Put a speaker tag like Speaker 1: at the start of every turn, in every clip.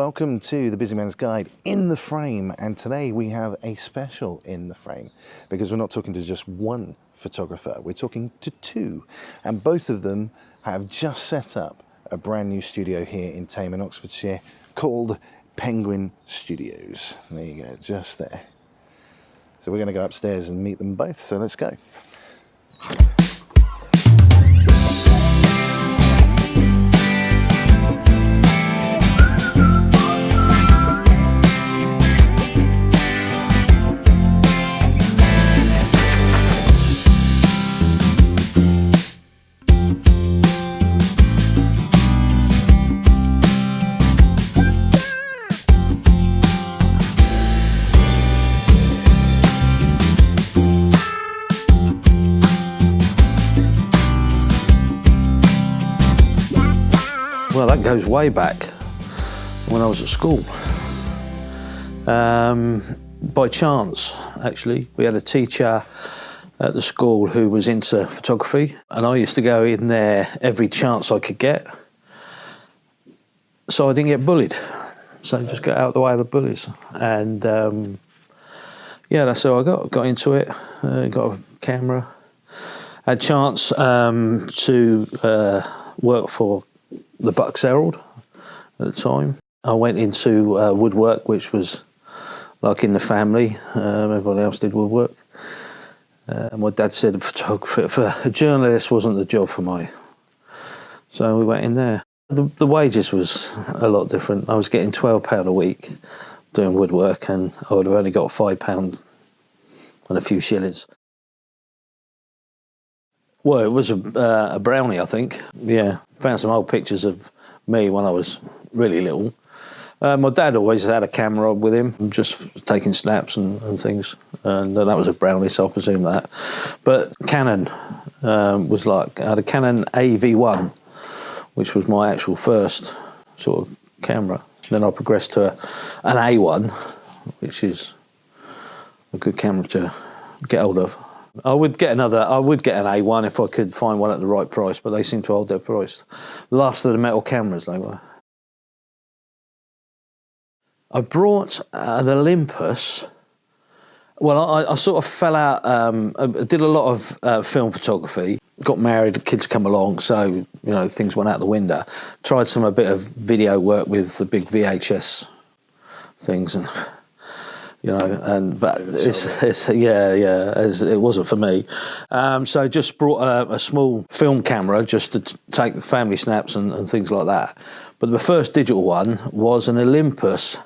Speaker 1: Welcome to the Busy Man's Guide in the frame, and today we have a special in the frame because we're not talking to just one photographer, we're talking to two, and both of them have just set up a brand new studio here in Thame in Oxfordshire called Penguin Studios. There you go, just there. So we're going to go upstairs and meet them both, so let's go.
Speaker 2: Well, that goes way back when I was at school. By chance, actually, we had a teacher at the school who was into photography, and I used to go in there every chance I could get, so I didn't get bullied. So just get out of the way of the bullies, and yeah, that's how I got into it. Got a camera, had a chance to work for the Bucks Herald at the time. I went into woodwork, which was like in the family. Everybody else did woodwork. My dad said a photographer, for a journalist wasn't the job for me. So we went in there. The wages was a lot different. I was getting £12 a week doing woodwork, and I would have only got £5 and a few shillings. Well, it was a brownie, I think. Yeah, found some old pictures of me when I was really little. My dad always had a camera with him, just taking snaps and things, and that was a brownie, so I presume that. But Canon was like, I had a Canon AV1, which was my actual first sort of camera. Then I progressed to an A1, which is a good camera to get hold of. I would get an A1 if I could find one at the right price, but they seem to hold their price. Last of the metal cameras, they were. I brought an Olympus. Well, I sort of fell out. I did a lot of film photography. Got married, kids come along, so you know things went out the window. Tried a bit of video work with the big VHS things and. You know, but it wasn't for me. So just brought a small film camera just to take the family snaps and things like that. But the first digital one was an Olympus,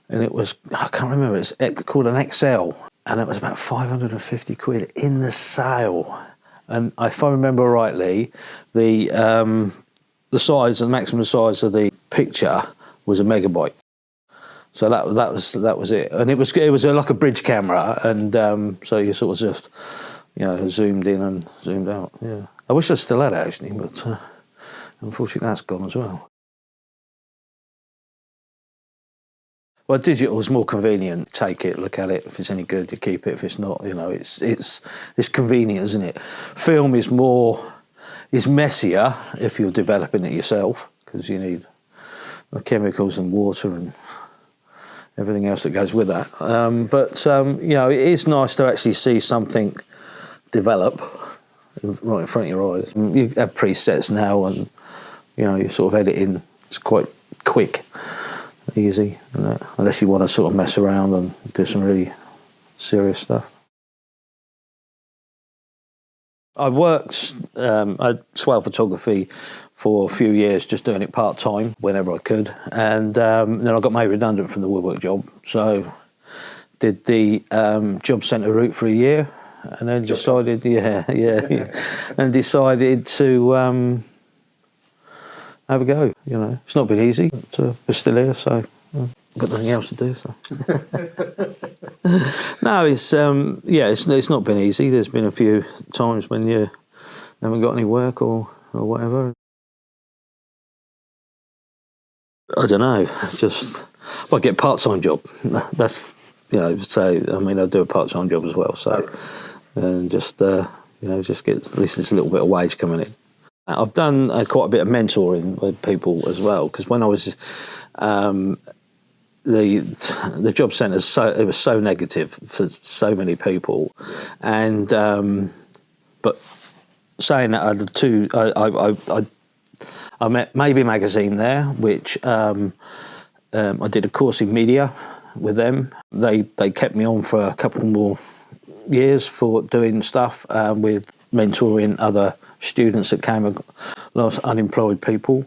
Speaker 2: and it was, I can't remember, it's called an XL, and it was about 550 quid in the sale. And if I remember rightly, the size, the maximum size of the picture was a megabyte. So that was it, and it was like a bridge camera, and so you sort of just zoomed in and zoomed out. Yeah, I wish I still had it actually, but unfortunately that's gone as well. Well, digital is more convenient. Take it, look at it. If it's any good, you keep it. If it's not, it's convenient, isn't it? Film is messier if you're developing it yourself, because you need the chemicals and water and everything else that goes with that. It is nice to actually see something develop right in front of your eyes. You have presets now, and you sort of editing. It's quite quick, easy, unless you want to sort of mess around and do some really serious stuff. I worked at SWALE photography for a few years, just doing it part-time whenever I could, and then I got made redundant from the woodwork job, so did the job centre route for a year, and then decided, and decided to have a go. It's not been easy, but we're still here, so got nothing else to do. So no, it's not been easy. There's been a few times when you haven't got any work or whatever. I don't know. I get a part-time job. That's so I mean I do a part-time job as well. So and just get at least this little bit of wage coming in. I've done quite a bit of mentoring with people as well, because when I was the job centre, it was so negative for so many people, and but saying that, I met Maybe Magazine there, which I did a course in media with them. They kept me on for a couple more years for doing stuff with mentoring other students that came across unemployed people.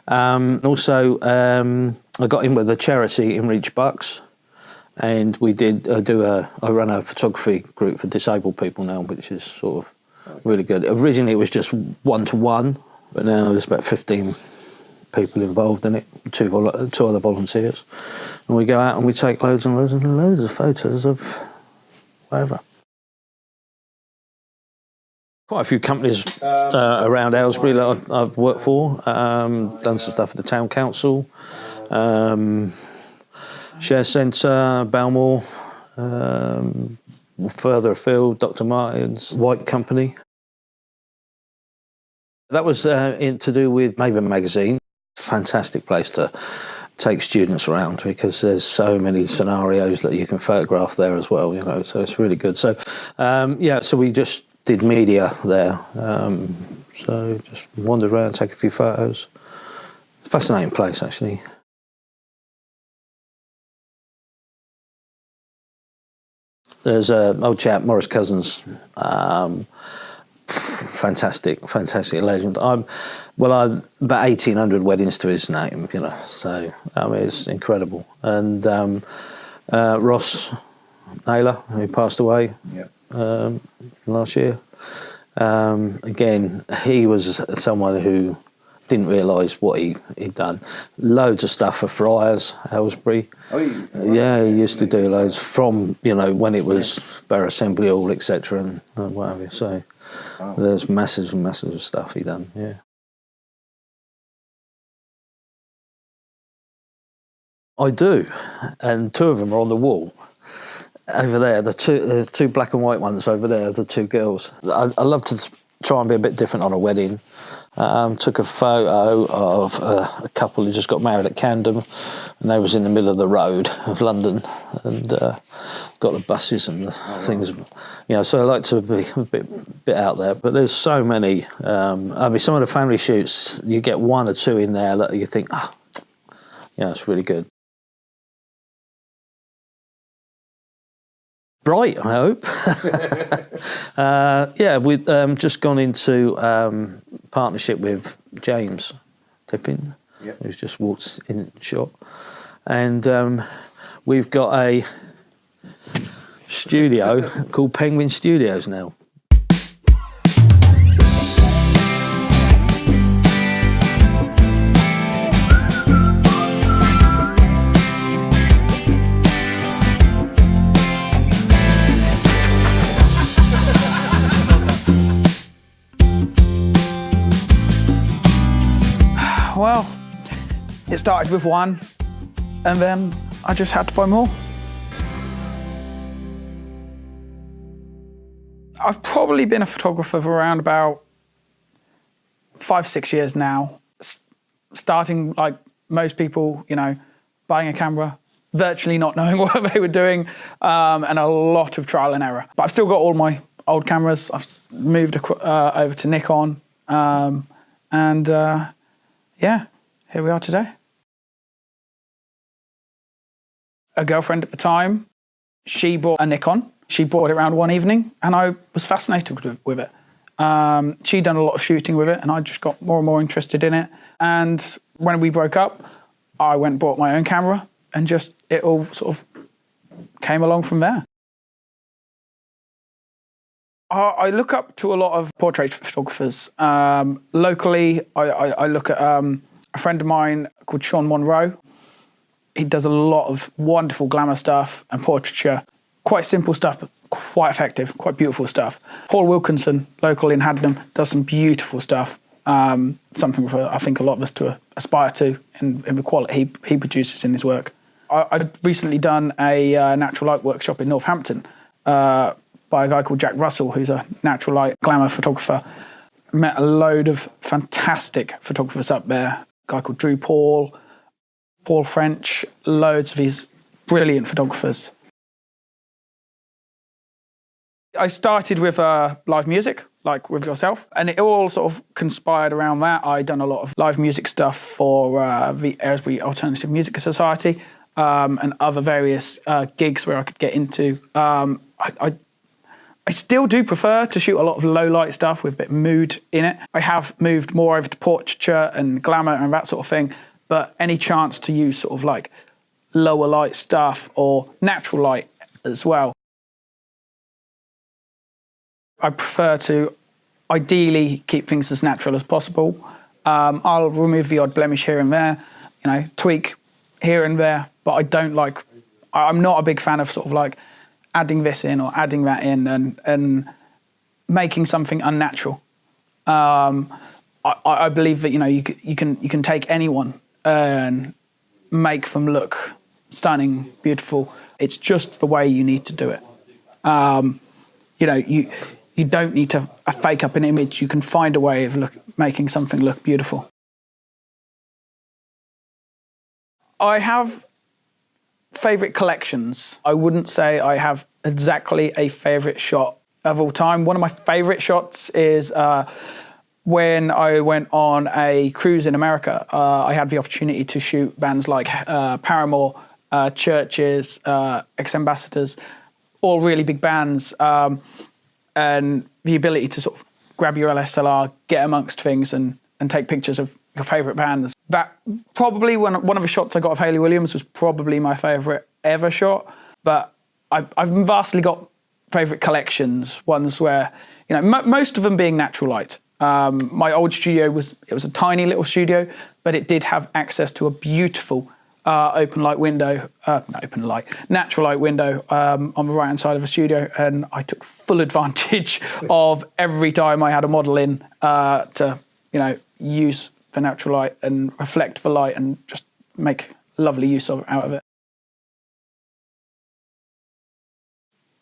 Speaker 2: Also, I got in with a charity in Reach Bucks, and we did I run a photography group for disabled people now, which is sort of really good. Originally it was just 1-to-1, but now there's about 15 people involved in it, two other volunteers, and we go out and we take loads and loads and loads of photos of whatever. Quite a few companies around Aylesbury that I've worked for, done some stuff at the Town Council, Share Centre, Balmore, further afield, Dr. Martin's, White Company. That was to do with Maybe Magazine. Fantastic place to take students around, because there's so many scenarios that you can photograph there as well, you know, so it's really good. So, so we just did media there. So just wandered around, take a few photos. Fascinating place, actually. There's an old chap, Maurice Cousins, fantastic legend. About 1,800 weddings to his name, you know, so I mean, it's incredible. And Ross Naylor, who passed away last year. Again, he was someone who didn't realise what he'd done. Loads of stuff for Friars, Aylesbury. Yeah, he used to do loads from, you know, when it was Borough Assembly Hall, etc. and what have you. So there's masses and masses of stuff he done, yeah. I do, and two of them are on the wall. Over there, the two black and white ones over there, the two girls. I love to try and be a bit different on a wedding. Took a photo of a couple who just got married at Camden, and they was in the middle of the road of London, and got the buses and the things. You know, so I like to be a bit out there. But there's so many. I mean, some of the family shoots, you get one or two in there that you think, it's really good. Bright, I hope. We've just gone into partnership with James Tippin, who's just walked in shot. And we've got a studio called Penguin Stu6ios now.
Speaker 3: Well, it started with one, and then I just had to buy more. I've probably been a photographer for around about 5-6 years now, starting like most people, you know, buying a camera, virtually not knowing what they were doing, and a lot of trial and error. But I've still got all my old cameras. I've moved over to Nikon, yeah, here we are today. A girlfriend at the time, she bought a Nikon. She bought it around one evening, and I was fascinated with it. She'd done a lot of shooting with it, and I just got more and more interested in it. And when we broke up, I went and bought my own camera, and just it all sort of came along from there. I look up to a lot of portrait photographers. Locally, I look at a friend of mine called Sean Monroe. He does a lot of wonderful glamour stuff and portraiture. Quite simple stuff, but quite effective, quite beautiful stuff. Paul Wilkinson, local in Haddenham, does some beautiful stuff. Something for, I think, a lot of us to aspire to in the quality he produces in his work. I've recently done a natural light workshop in Northampton, by a guy called Jack Russell, who's a natural light glamour photographer. Met a load of fantastic photographers up there. A guy called Drew Paul French, loads of these brilliant photographers. I started with live music, like with yourself, and it all sort of conspired around that. I'd done a lot of live music stuff for the Aylesbury Alternative Music Society and other various gigs where I could get into. I still do prefer to shoot a lot of low light stuff with a bit of mood in it. I have moved more over to portraiture and glamour and that sort of thing, but any chance to use sort of like lower light stuff or natural light as well. I prefer to ideally keep things as natural as possible. I'll remove the odd blemish here and there, you know, tweak here and there, but I'm not a big fan of sort of like adding this in or adding that in and making something unnatural. I believe that, you know, you can take anyone and make them look stunning, beautiful. It's just the way you need to do it. You know, you don't need to fake up an image. You can find a way of making something look beautiful. I have favourite collections. I wouldn't say I have exactly a favourite shot of all time. One of my favourite shots is when I went on a cruise in America. I had the opportunity to shoot bands like Paramore, Churches, Ex-Ambassadors, all really big bands. And the ability to sort of grab your LSLR, get amongst things and take pictures of your favourite bands. That probably, one of the shots I got of Hayley Williams was probably my favourite ever shot. But I've vastly got favourite collections, ones where, you know, most of them being natural light. My old studio was a tiny little studio, but it did have access to a beautiful natural light window on the right hand side of the studio, and I took full advantage of every time I had a model in to, you know, use the natural light and reflect the light and just make lovely use out of it.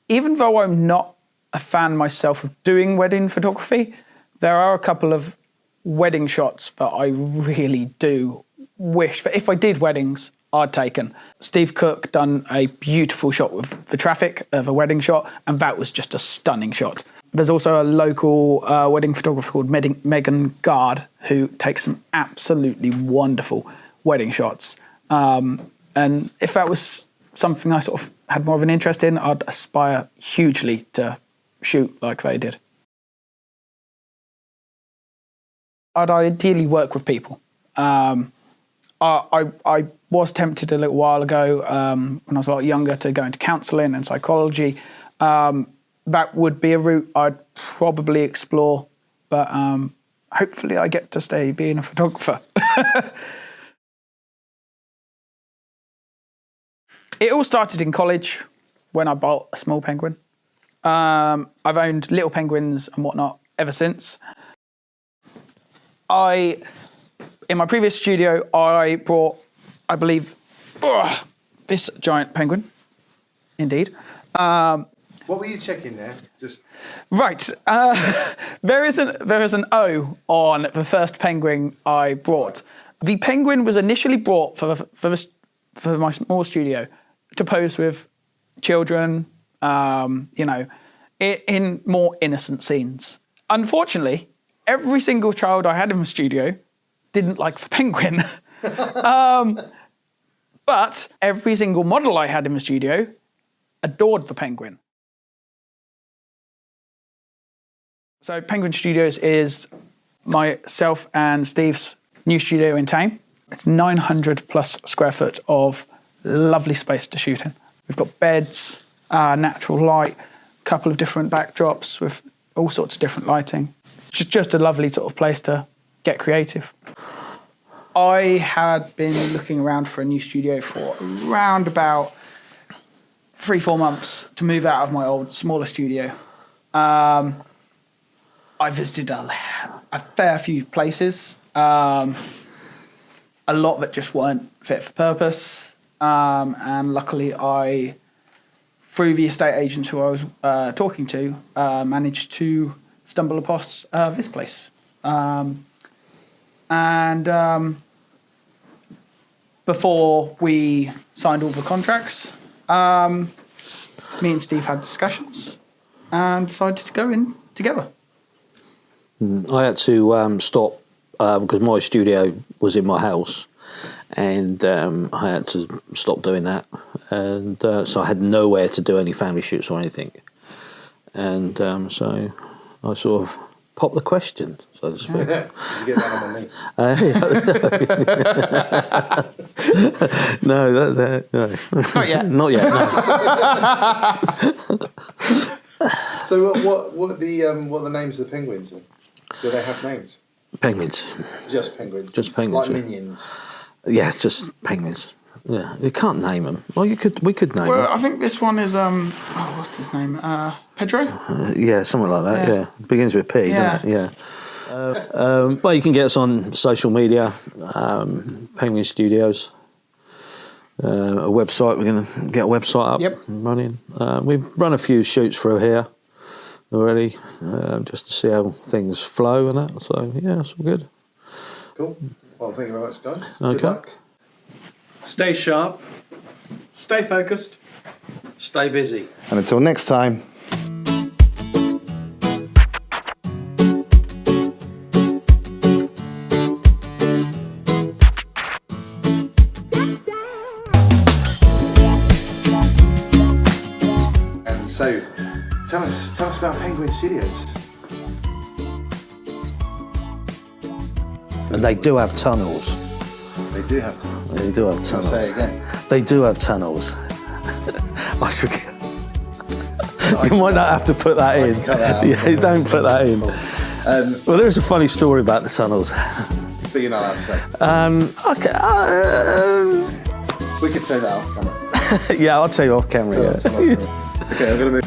Speaker 3: Even though I'm not a fan myself of doing wedding photography, there are a couple of wedding shots that I really do wish that if I did weddings, I'd taken. Steve Cook done a beautiful shot with the traffic of a wedding shot, and that was just a stunning shot. There's also a local wedding photographer called Megan Gard who takes some absolutely wonderful wedding shots. And if that was something I sort of had more of an interest in, I'd aspire hugely to shoot like they did. I'd ideally work with people. I was tempted a little while ago when I was a lot younger to go into counselling and psychology. That would be a route I'd probably explore, but hopefully I get to stay being a photographer. It all started in college when I bought a small penguin. I've owned little penguins and whatnot ever since. In my previous studio, I brought, I believe, this giant penguin. Indeed.
Speaker 1: What were you checking there?
Speaker 3: Right. There is an O on the first penguin I brought. The penguin was initially brought for my small studio to pose with children, you know, in more innocent scenes. Unfortunately, every single child I had in the studio didn't like the penguin. But every single model I had in the studio adored the penguin. So Penguin Studios is myself and Steve's new studio in Thame. It's 900 plus square foot of lovely space to shoot in. We've got beds, natural light, a couple of different backdrops with all sorts of different lighting. It's just a lovely sort of place to get creative. I had been looking around for a new studio for around about 3-4 months to move out of my old smaller studio. I visited a fair few places, a lot that just weren't fit for purpose, and luckily through the estate agent who I was talking to, managed to stumble across this place. Before we signed all the contracts, me and Steve had discussions and decided to go in together.
Speaker 2: I had to stop because my studio was in my house, and I had to stop doing that, and so I had nowhere to do any family shoots or anything, and so I sort of popped the question, so to speak.
Speaker 1: Did you get that on me?
Speaker 2: No, no.
Speaker 3: Not yet.
Speaker 2: Not yet. No.
Speaker 1: So what are the names of the penguins then? Do they have names?
Speaker 2: Penguins.
Speaker 1: Just penguins.
Speaker 2: Just penguins.
Speaker 1: Like
Speaker 2: Yeah.
Speaker 1: minions.
Speaker 2: Yeah, just penguins. Yeah, you can't name them. Well, we could name
Speaker 3: Well,
Speaker 2: them.
Speaker 3: I think this one is what's his name? Pedro.
Speaker 2: Yeah, something like that. Yeah, begins with P,
Speaker 3: Yeah.
Speaker 2: doesn't it? Yeah. Well, you can get us on social media, Penguin Studios. A website. We're going to get a website up and running. We've run a few shoots through here already, just to see how things flow and that. So yeah, it's all good.
Speaker 1: Cool. Well, thank you very much, guys.
Speaker 2: Okay.
Speaker 1: Good luck.
Speaker 4: Stay sharp, stay focused, stay busy.
Speaker 1: And until next time. And so, tell us about Penguin Studios.
Speaker 2: And they do have tunnels.
Speaker 1: They do have to.
Speaker 2: They do have tunnels.
Speaker 1: Say it again.
Speaker 2: They do have tunnels. I should get... You might not have to put that in.
Speaker 1: can cut that out.
Speaker 2: Yeah, don't put that in. Well, there is a funny story about the tunnels.
Speaker 1: But you're not allowed to say.
Speaker 2: Okay.
Speaker 1: We could say that off camera.
Speaker 2: Yeah, I'll tell you off camera. Yeah.
Speaker 1: Okay, I'm gonna move.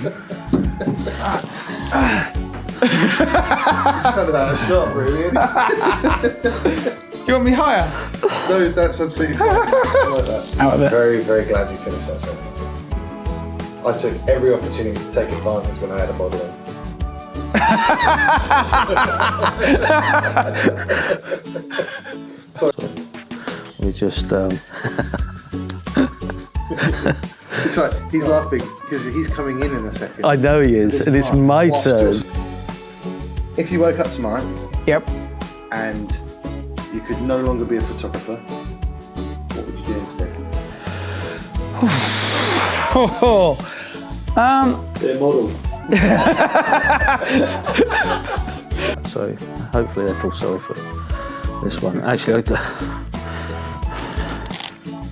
Speaker 1: It's kind of out of shot, really. Isn't it?
Speaker 3: Do you want me higher?
Speaker 1: No, that's absolutely fine. I like that.
Speaker 3: Out of it.
Speaker 1: Very, very glad you finished that sentence. I took every opportunity to take advantage when I had a model in.
Speaker 2: We just...
Speaker 1: It's right, he's laughing because he's coming in a second.
Speaker 2: I know he is, and it's my turn.
Speaker 1: If you woke up tomorrow
Speaker 3: Yep.
Speaker 1: and you could no longer be a photographer, what would you do instead?
Speaker 4: Their model.
Speaker 2: So hopefully they feel sorry for this one. Actually,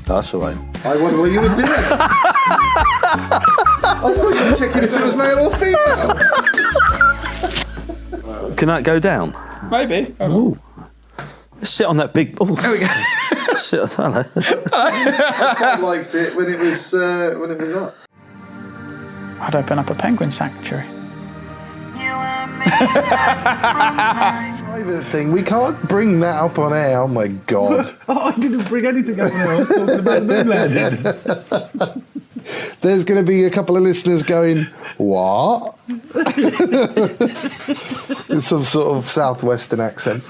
Speaker 2: that's all right.
Speaker 1: I wonder what you were doing. I thought you were checking if it was male or female.
Speaker 2: Can that go down?
Speaker 3: Maybe.
Speaker 2: Ooh. Let's sit on that big... Oh.
Speaker 3: There we go.
Speaker 2: Sit on that.
Speaker 1: I liked it when it was up.
Speaker 3: I'd open up a penguin sanctuary.
Speaker 1: Private thing. We can't bring that up on air. Oh my god.
Speaker 5: I didn't bring anything up when I was talking about moon landing.
Speaker 1: There's going to be a couple of listeners going, what? In some sort of southwestern accent.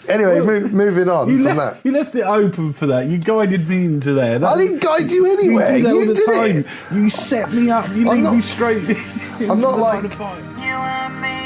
Speaker 1: Anyway, moving on from that.
Speaker 5: You left it open for that. You guided me into there.
Speaker 1: I didn't guide you
Speaker 5: You
Speaker 1: anywhere.
Speaker 5: do that all
Speaker 1: You
Speaker 5: the
Speaker 1: did
Speaker 5: time.
Speaker 1: it.
Speaker 5: You set me up. You lead
Speaker 1: not-
Speaker 5: me straight.
Speaker 1: I'm not like...
Speaker 5: You
Speaker 6: and me